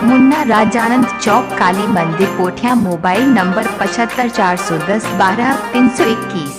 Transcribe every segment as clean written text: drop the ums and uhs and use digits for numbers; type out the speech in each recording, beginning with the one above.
मुन्ना राजानंद चौक, काली मंदिर, Pothia. Mobile number 75 410 12 321।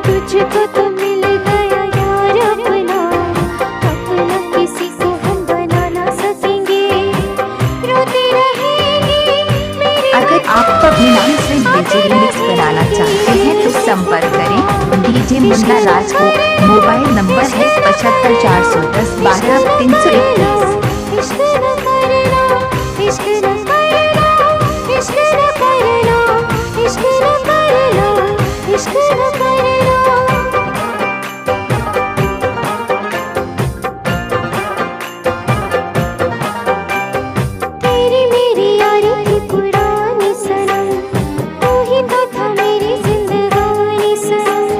तुझको तो मिल गया यार अपना, अपना किसी को हम बना ना सकेंगे। रोते रहेंगे मेरे। अगर आप अपने नाम से डीजे रिमिक्स बनाना चाहते हैं तो संपर्क करें डीजे मुन्ना राज को। मोबाइल नंबर है 75 410 12 321। इश्क न करना, इश्क न करना, इश्क न करना, इश्क न करना, इश्क न करना। तेरी मेरी यारी थी पुरानी सनम, तू ही तो था मेरी जिंदगानी सनम।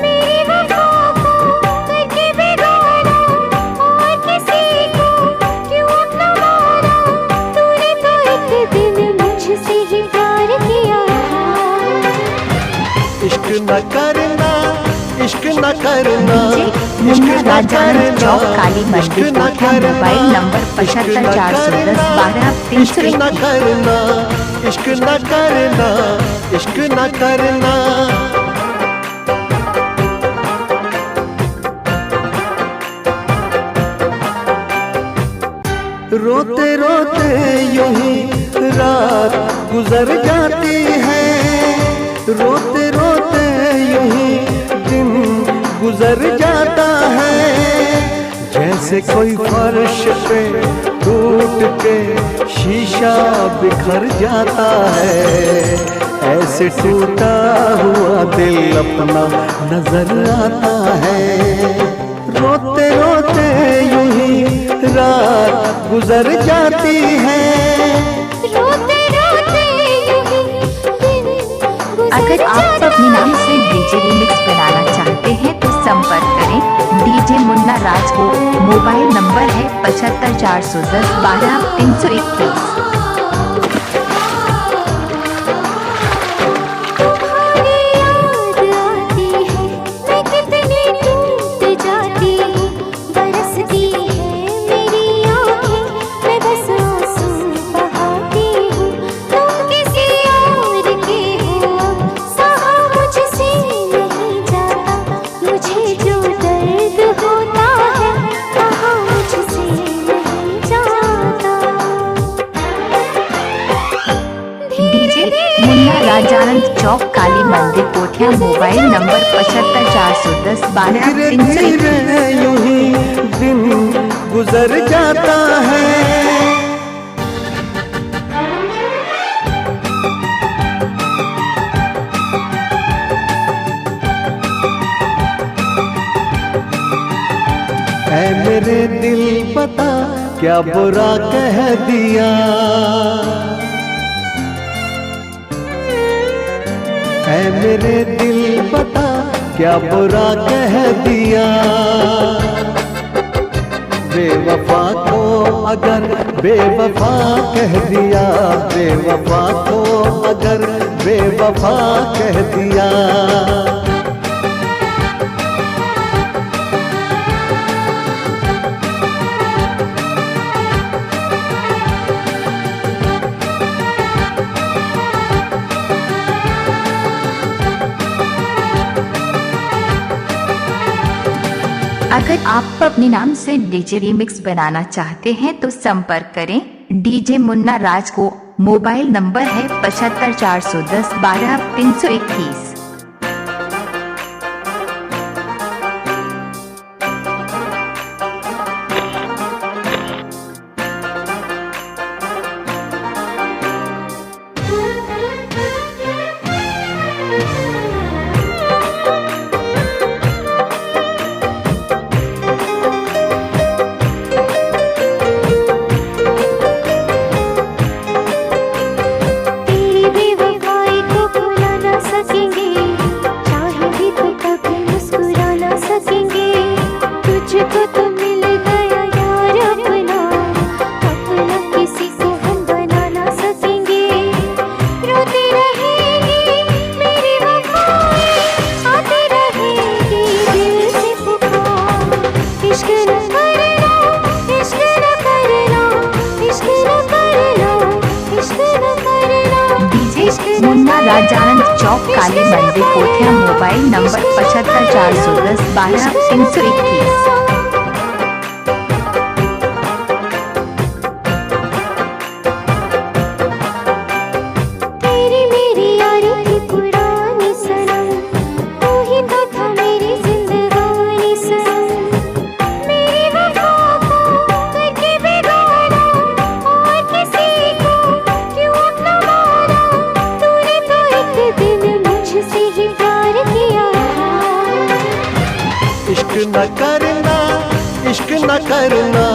मेरी वफा को करके बिगाड़ा, और किसी को क्यों अपना माना। तूने तो एक दिन मुझसे ही प्यार किया था। इश्क न करना, इश्क न करना, इश्क मुन्ना न राजानंद चौक, करना, काली इश्क मंदिर, न पोठिया। करना, मोबाइल नंबर 75 410 12 इश्क न 321। करना, इश्क न करना, इश्क न करना। रोते रोते यूं ही रात गुजर जाती है, रोते रोते यूं ही दिन गुजर जाता है। जैसे कोई फर्श पे टूट के शीशा बिखर जाता है, ऐसे टूटा हुआ दिल अपना नजर आता है। रोते रोते यूं ही रात गुजर जाती है। रोते रोते यूं ही दिन गुजर अगर आप जाता अपने नाम से डीजे रिमिक्स बनाना चाहते हैं तो संपर्क करें डीजे मुन्ना राज को। मोबाइल नंबर है 75 410 12 321। तुम्हारी याद आती है, मैं कितनी टूट जाती हूँ। बरसती है मेरी आँखें, मैं बस आंसू बहाती हूँ। तुम किसी और के हो, सहा मुझसे नहीं जाता। मुझे जो दर्द होता है, कहा मुझसे नहीं जाता। डीजे मुन्ना राजानंद चौक, काली मंदिर, पोठिया। मोबाइल नंबर 75 410 12 धीरे 321। धीरे यूं ही दिन गुजर जाता है। ऐ मेरे दिल पता क्या बुरा कह दिया, ऐ मेरे दिल पता क्या बुरा कह दिया। बेवफा को अगर बेवफा कह दिया, बेवफा को अगर बेवफा कह दिया। अगर आप अपने नाम से डीजे रिमिक्स बनाना चाहते हैं तो संपर्क करें डीजे मुन्ना राज को। मोबाइल नंबर है 75 410 12 321। काली मंदिर कोठिया मोबाइल नंबर 75 410 12 321। तेरी मेरी यारी थी पुरानी सनम, तू ही तो था मेरी जिंदगानी सनम। मेरी वफा को करके बिगाड़ा और किसी को क्यों अपना माना। तूने तो एक दिन मुझसे ही प्यार किया था। इश्क न करना, इश्क न करना,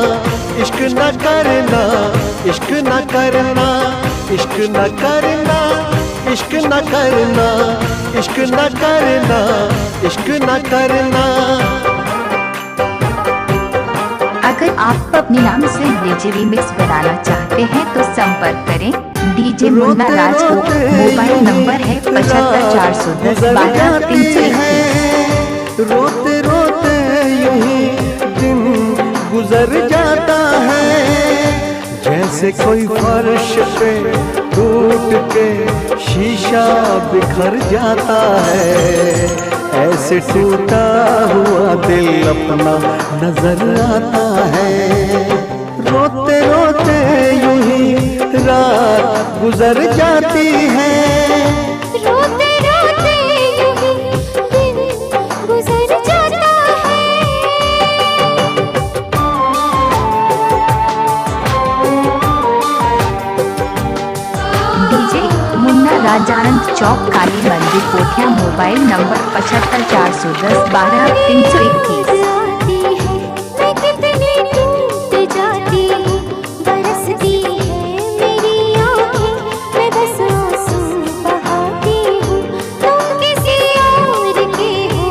इश्क न करना, इश्क न करना, इश्क न करना, इश्क न करना, इश्क न करना, इश्क न करना। अगर आप अपने नाम से डीजे रीमिक्स बनाना चाहते हैं तो संपर्क करें। डीजे मुन्ना राज को मोबाइल नंबर है 75 410 12 321। रोते रोते यूं ही दिन गुजर जाता है, जैसे कोई फर्श पे टूट के शीशा बिखर जाता है। ऐसे टूटा हुआ दिल अपना नजर आता है। रोते रोते यूं ही रात गुजर जाती है। रोते रोते यूं ही दिन गुजर जाता है। डीजे मुन्ना राजानंद चौक काली मंदिर कोठिया मोबाइल नंबर 75 410 12 321। आती है मैं कितनी टूट जाती हूँ, बरसती है मेरी आँखें, मैं बस आंसू बहाती हूँ। तुम किसी और के हो,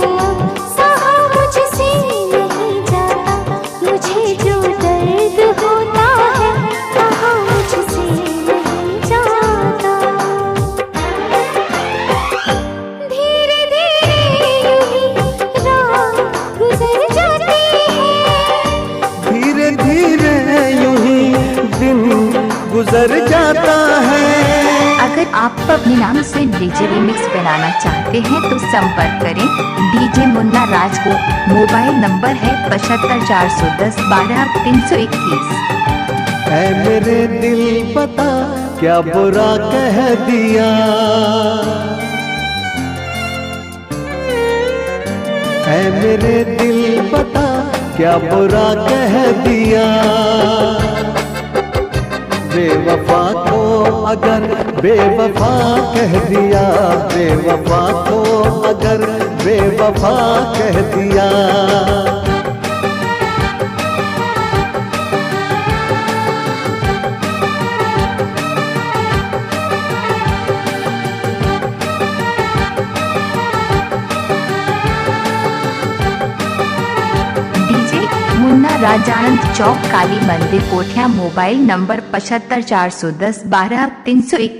सहा मुझसे नहीं जाता। मुझे जो दर्द होता है वहाँ मुझसे नहीं जाता। धीरे धीरे यूं ही रात गुजर जाती है। धीरे धीरे यूं ही दिन गुजर जाता है। अगर आप अपने नाम से डीजे रीमिक्स बनाना चाहते हैं तो संपर्क करें। डीजे मुन्ना राज को मोबाइल नंबर है 75 410 12 321। ऐ मेरे दिल पता क्या बुरा कह दिया, ऐ मेरे दिल पता क्या बुरा कह दिया। बेवफा को अगर बेवफा कह दिया, बेवफा को अगर बेवफा कह दिया। डीजे मुन्ना राजानंद चौक काली मंदिर कोठिया मोबाइल नंबर 75 410 12 321।